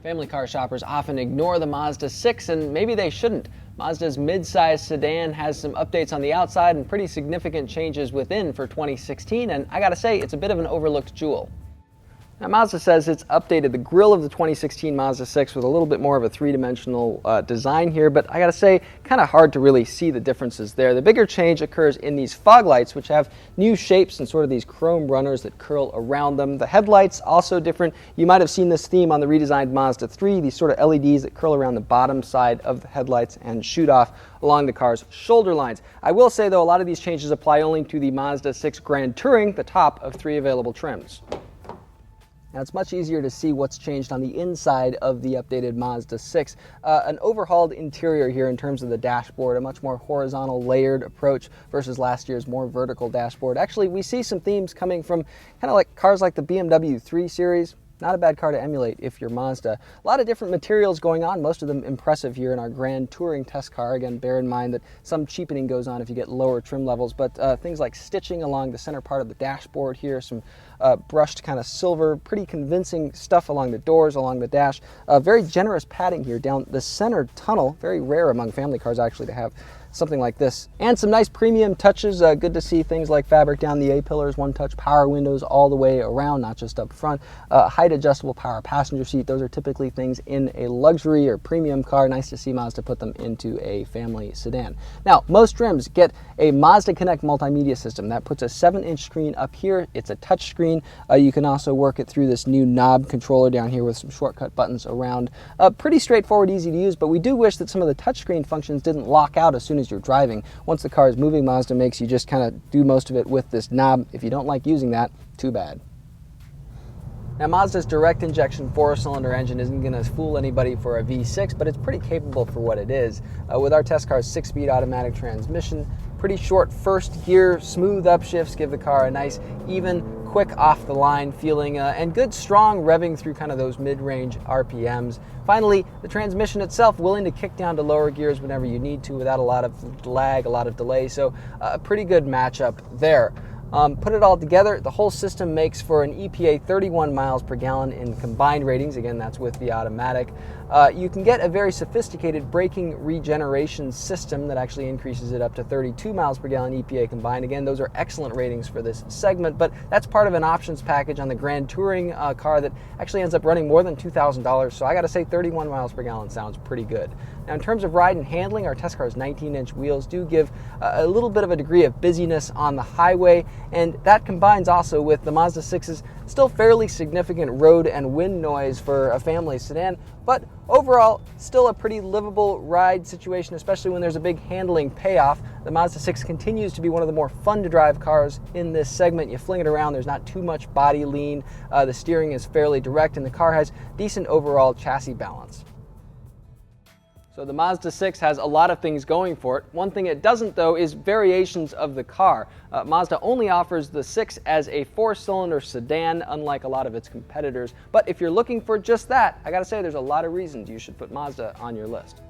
Family car shoppers often ignore the Mazda 6, and maybe they shouldn't. Mazda's midsize sedan has some updates on the outside and pretty significant changes within for 2016, and I gotta say, it's a bit of an overlooked jewel. Now, Mazda says it's updated the grille of the 2016 Mazda 6 with a little bit more of a three-dimensional design here, but I gotta say, kind of hard to really see the differences there. The bigger change occurs in these fog lights, which have new shapes and sort of these chrome runners that curl around them. The headlights also different. You might have seen this theme on the redesigned Mazda 3, these sort of LEDs that curl around the bottom side of the headlights and shoot off along the car's shoulder lines. I will say, though, a lot of these changes apply only to the Mazda 6 Grand Touring, the top of 3 available trims. Now, it's much easier to see what's changed on the inside of the updated Mazda 6. An overhauled interior here in terms of the dashboard, a much more horizontal layered approach versus last year's more vertical dashboard. Actually, we see some themes coming from kind of like cars like the BMW 3 Series. Not a bad car to emulate if you're Mazda. A lot of different materials going on, most of them impressive here in our Grand Touring test car. Again, bear in mind that some cheapening goes on if you get lower trim levels, but things like stitching along the center part of the dashboard here, some brushed kind of silver, pretty convincing stuff along the doors, along the dash. Very generous padding here down the center tunnel, very rare among family cars actually to have something like this. And some nice premium touches. Good to see things like fabric down the A-pillars, one-touch power windows all the way around, not just up front. Height adjustable power passenger seat. Those are typically things in a luxury or premium car. Nice to see Mazda put them into a family sedan. Now, most trims get a Mazda Connect multimedia system. That puts a 7-inch screen up here. It's a touch screen. You can also work it through this new knob controller down here with some shortcut buttons around. Pretty straightforward, easy to use, but we do wish that some of the touchscreen functions didn't lock out as soon as you're driving. Once the car is moving, Mazda makes you just kind of do most of it with this knob. If you don't like using that, too bad. Now, Mazda's direct injection 4-cylinder engine isn't going to fool anybody for a V6, but it's pretty capable for what it is. With our test car's 6-speed automatic transmission, pretty short first gear, smooth upshifts give the car a nice, even, quick off-the-line feeling, and good strong revving through kind of those mid-range RPMs. Finally, the transmission itself willing to kick down to lower gears whenever you need to without a lot of lag, a lot of delay, so a pretty good matchup there. Put it all together, the whole system makes for an EPA 31 miles per gallon in combined ratings. Again, that's with the automatic. You can get a very sophisticated braking regeneration system that actually increases it up to 32 miles per gallon EPA combined. Again, those are excellent ratings for this segment, but that's part of an options package on the Grand Touring car that actually ends up running more than $2,000. So I gotta say 31 miles per gallon sounds pretty good. Now, in terms of ride and handling, our test car's 19-inch wheels do give a little bit of a degree of busyness on the highway, and that combines also with the Mazda 6's still fairly significant road and wind noise for a family sedan, but overall, still a pretty livable ride situation, especially when there's a big handling payoff. The Mazda 6 continues to be one of the more fun to drive cars in this segment. You fling it around, there's not too much body lean, the steering is fairly direct, and the car has decent overall chassis balance. So the Mazda 6 has a lot of things going for it. One thing it doesn't, though, is variations of the car. Mazda only offers the 6 as a 4-cylinder sedan, unlike a lot of its competitors. But if you're looking for just that, I gotta say there's a lot of reasons you should put Mazda on your list.